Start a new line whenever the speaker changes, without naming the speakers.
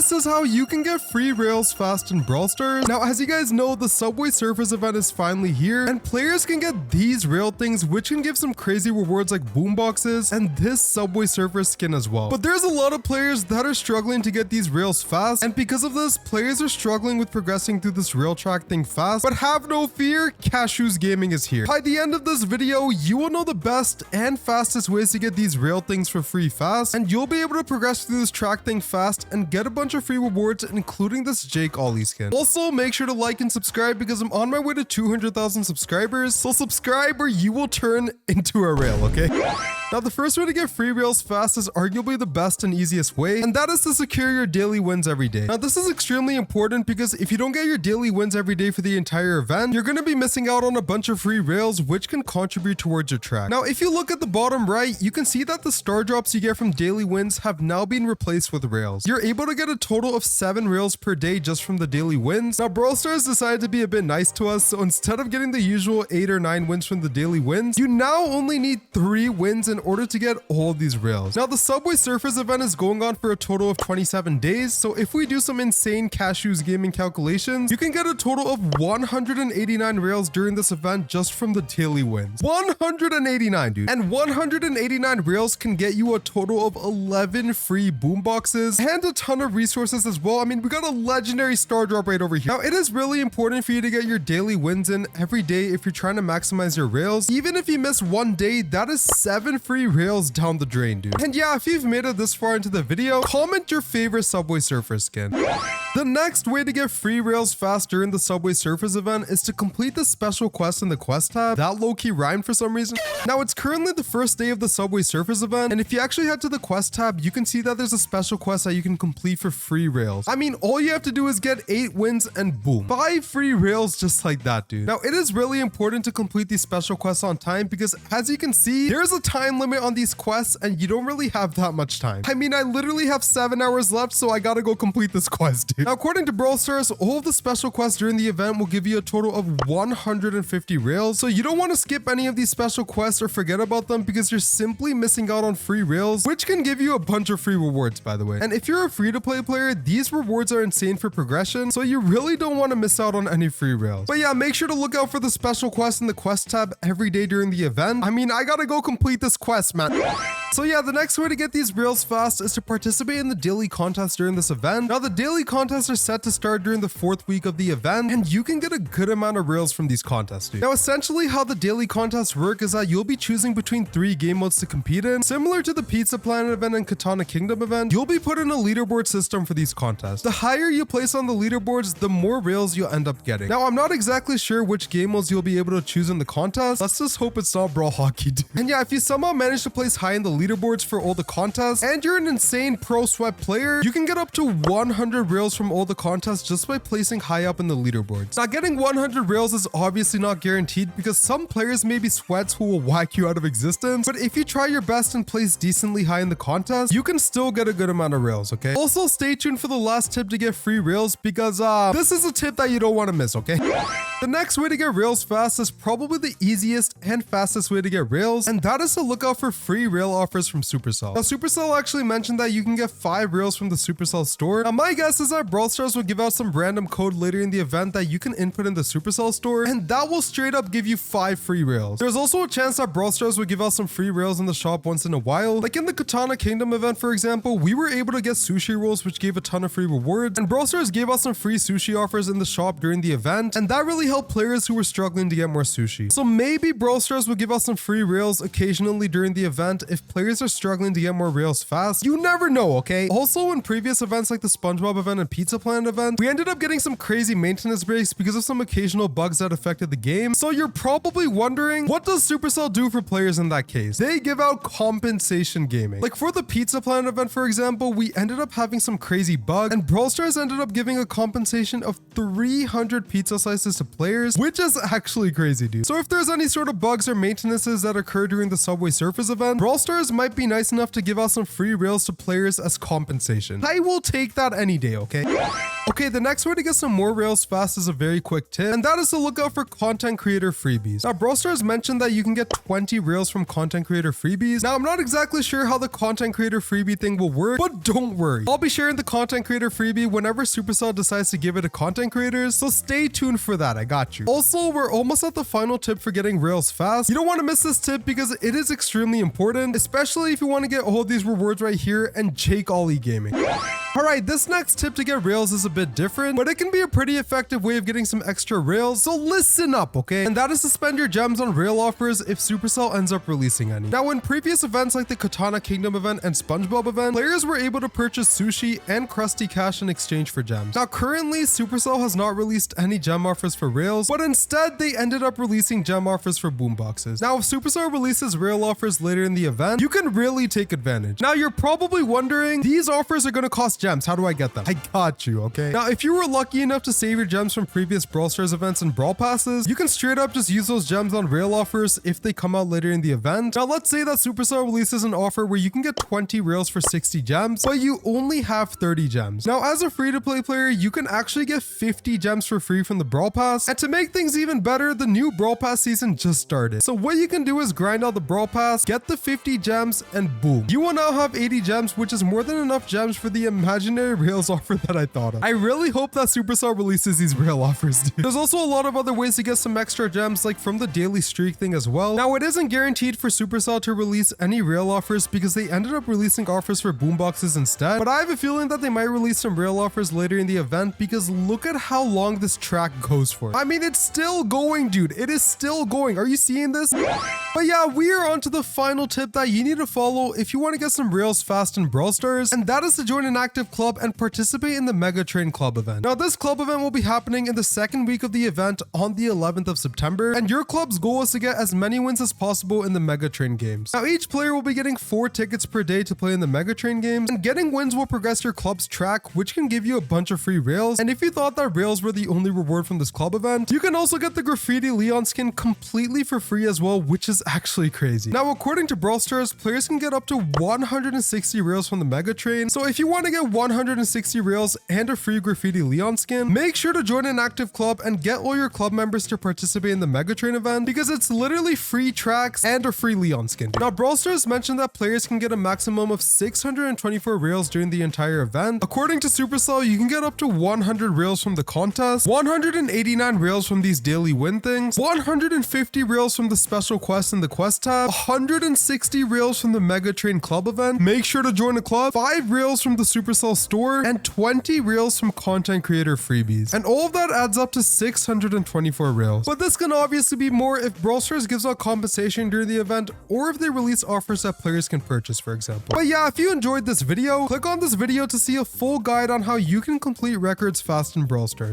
this is how you can get free rails fast in Brawl Stars. Now, as you guys know, the Subway Surfers event is finally here, and players can get these rail things, which can give some crazy rewards like boomboxes and this Subway Surfer skin as well. But there's a lot of players that are struggling to get these rails fast, and because of this, players are struggling with progressing through this rail track thing fast. But have no fear, Kashewz Gaming is here. By the end of this video, you will know the best and fastest ways to get these rail things for free fast, and you'll be able to progress through this track thing fast and get a bunch of free rewards, including this Jake Ollie skin. Also, make sure to like and subscribe because I'm on my way to 200,000 subscribers, so subscribe or you will turn into a rail, okay? Now, the first way to get free rails fast is arguably the best and easiest way, and that is to secure your daily wins every day. Now, this is extremely important because if you don't get your daily wins every day for the entire event, you're going to be missing out on a bunch of free rails, which can contribute towards your track. Now, if you look at the bottom right, you can see that the star drops you get from daily wins have now been replaced with rails. You're able to get a total of 7 rails per day just from the daily wins. Now, Brawl Stars decided to be a bit nice to us, so instead of getting the usual 8 or 9 wins from the daily wins, you now only need 3 wins in order to get all of these rails. Now, the Subway Surfers event is going on for a total of 27 days, so if we do some insane Kashewz Gaming calculations, you can get a total of 189 rails during this event just from the daily wins. 189, dude. And 189 rails can get you a total of 11 free boomboxes and a ton of resources as well. I mean, we got a legendary star drop right over here. Now, it is really important for you to get your daily wins in every day if you're trying to maximize your rails. Even if you miss one day, that is 7 free rails down the drain, dude. And yeah, if you've made it this far into the video, comment your favorite Subway Surfer skin. The next way to get free rails fast during the Subway Surfers event is to complete the special quest in the quest tab. That low-key rhymed for some reason. Now, it's currently the first day of the Subway Surfers event, and if you actually head to the quest tab, you can see that there's a special quest that you can complete for free rails. I mean, all you have to do is get 8 wins and boom, 5 free rails just like that, dude. Now, it is really important to complete these special quests on time because, as you can see, there's a time limit on these quests and you don't really have that much time. I mean, I literally have 7 hours left, so I gotta go complete this quest, dude. Now, according to Brawl Stars, all of the special quests during the event will give you a total of 150 rails, so you don't want to skip any of these special quests or forget about them because you're simply missing out on free rails, which can give you a bunch of free rewards, by the way. And if you're a free-to-play player, these rewards are insane for progression, so you really don't want to miss out on any free rails. But yeah, make sure to look out for the special quests in the quest tab every day during the event. I mean, I gotta go complete this quest, man. So yeah, the next way to get these rails fast is to participate in the daily contest during this event. Now, the daily contests are set to start during the 4th week of the event, and you can get a good amount of rails from these contests, dude. Now, essentially how the daily contests work is that you'll be choosing between 3 game modes to compete in. Similar to the Pizza Planet event and Katana Kingdom event, you'll be put in a leaderboard system for these contests. The higher you place on the leaderboards, the more rails you'll end up getting. Now, I'm not exactly sure which game modes you'll be able to choose in the contest. Let's just hope it's not Brawl Hockey, dude. And yeah, if you somehow manage to place high in the leaderboards for all the contests, and you're an insane pro sweat player, you can get up to 100 rails from all the contests just by placing high up in the leaderboards. Now, getting 100 rails is obviously not guaranteed because some players may be sweats who will whack you out of existence, but if you try your best and place decently high in the contest, you can still get a good amount of rails, okay? Also, stay tuned for the last tip to get free rails because this is a tip that you don't want to miss, okay? The next way to get rails fast is probably the easiest and fastest way to get rails, and that is to look out for free rail offers from Supercell. Now, Supercell actually mentioned that you can get 5 rails from the Supercell store. Now, my guess is that Brawl Stars will give out some random code later in the event that you can input in the Supercell store, and that will straight up give you 5 free rails. There's also a chance that Brawl Stars will give out some free rails in the shop once in a while. Like in the Katana Kingdom event, for example, we were able to get sushi rolls, which gave a ton of free rewards, and Brawl Stars gave us some free sushi offers in the shop during the event, and that really helped players who were struggling to get more sushi. So maybe Brawl Stars will give us some free rails occasionally during the event if players are struggling to get more rails fast. You never know, okay? Also, in previous events like the SpongeBob event and Pizza Planet event, we ended up getting some crazy maintenance breaks because of some occasional bugs that affected the game. So you're probably wondering, what does Supercell do for players in that case? They give out compensation gaming. Like for the Pizza Planet event, for example, we ended up having some crazy bug, and Brawl Stars ended up giving a compensation of 300 pizza slices to players, which is actually crazy, dude. So if there's any sort of bugs or maintenances that occur during the Subway Surfers event, Brawl Stars might be nice enough to give out some free rails to players as compensation. I will take that any day, okay? Okay, the next way to get some more rails fast is a very quick tip, and that is to look out for content creator freebies. Now, Brawl Stars mentioned that you can get 20 rails from content creator freebies. Now, I'm not exactly sure how the content creator freebie thing will work, but don't worry. I'll be sharing the content creator freebie whenever Supercell decides to give it to content creators, so stay tuned for that. I got you. Also, we're almost at the final tip for getting rails fast. You don't want to miss this tip because it is extremely important, especially if you want to get all of these rewards right here and Jake Ollie Gaming. Alright, this next tip to get rails is a bit different, but it can be a pretty effective way of getting some extra rails, so listen up, okay? And that is to spend your gems on rail offers if Supercell ends up releasing any. Now, in previous events like the Katana Kingdom event and SpongeBob event, players were able to purchase sushi and Krusty Cash in exchange for gems. Now, currently, Supercell has not released any gem offers for rails, but instead, they ended up releasing gem offers for boomboxes. Now, if Supercell releases rail offers later in the event, you can really take advantage. Now, you're probably wondering, these offers are going to cost gems. How do I get them? I got you, okay? Now, if you were lucky enough to save your gems from previous Brawl Stars events and Brawl Passes, you can straight up just use those gems on rail offers if they come out later in the event. Now, let's say that Supercell releases an offer where you can get 20 rails for 60 gems, but you only have 30 gems. Now, as a free-to-play player, you can actually get 50 gems for free from the Brawl Pass, and to make things even better, the new Brawl Pass season just started. So what you can do is grind out the Brawl Pass, get the 50 gems, and boom. You will now have 80 gems, which is more than enough gems for the imaginary rails offer that I thought of. I really hope that Supercell releases these rail offers, dude. There's also a lot of other ways to get some extra gems, like from the daily streak thing as well. Now, it isn't guaranteed for Supercell to release any rail offers because they ended up releasing offers for boomboxes instead, but I have a feeling that they might release some rail offers later in the event because look at how long this track goes for. I mean, it's still going, dude. It is still going. Are you seeing this? But yeah, we are on to the final tip that you need to follow if you want to get some rails fast in Brawl Stars, and that is to join an active club and participate in the Mega Train Club event. Now, this club event will be happening in the second week of the event on the 11th of September, and your club's goal is to get as many wins as possible in the Mega Train games. Now, each player will be getting 4 tickets per day to play in the Mega Train games, and getting wins will progress your club's track, which can give you a bunch of free rails. And if you thought that rails were the only reward from this club event, you can also get the Graffiti Leon skin completely for free as well, which is actually crazy. Now, according to Brawl Stars, players can get up to 160 rails from the Mega Train, so if you want to get 160 rails and a free Graffiti Leon skin, make sure to join an active club and get all your club members to participate in the Mega Train event because it's literally free tracks and a free Leon skin. Now, Brawl Stars mentioned that players can get a maximum of 624 rails during the entire event. According to Supercell, you can get up to 100 rails from the contest, 189 rails from these daily win things, 150 rails from the special quest in the quest tab, 160 rails from the Mega Train Club event. Make sure to join a club, 5 rails from the Supercell store, and 20 rails from content creator freebies. And all of that adds up to 624 rails. But this can obviously be more if Brawl Stars gives out compensation during the event or if they release offers that players can purchase, for example. But yeah, if you enjoyed this video, click on this video to see a full guide on how you can complete records fast in Brawl Stars.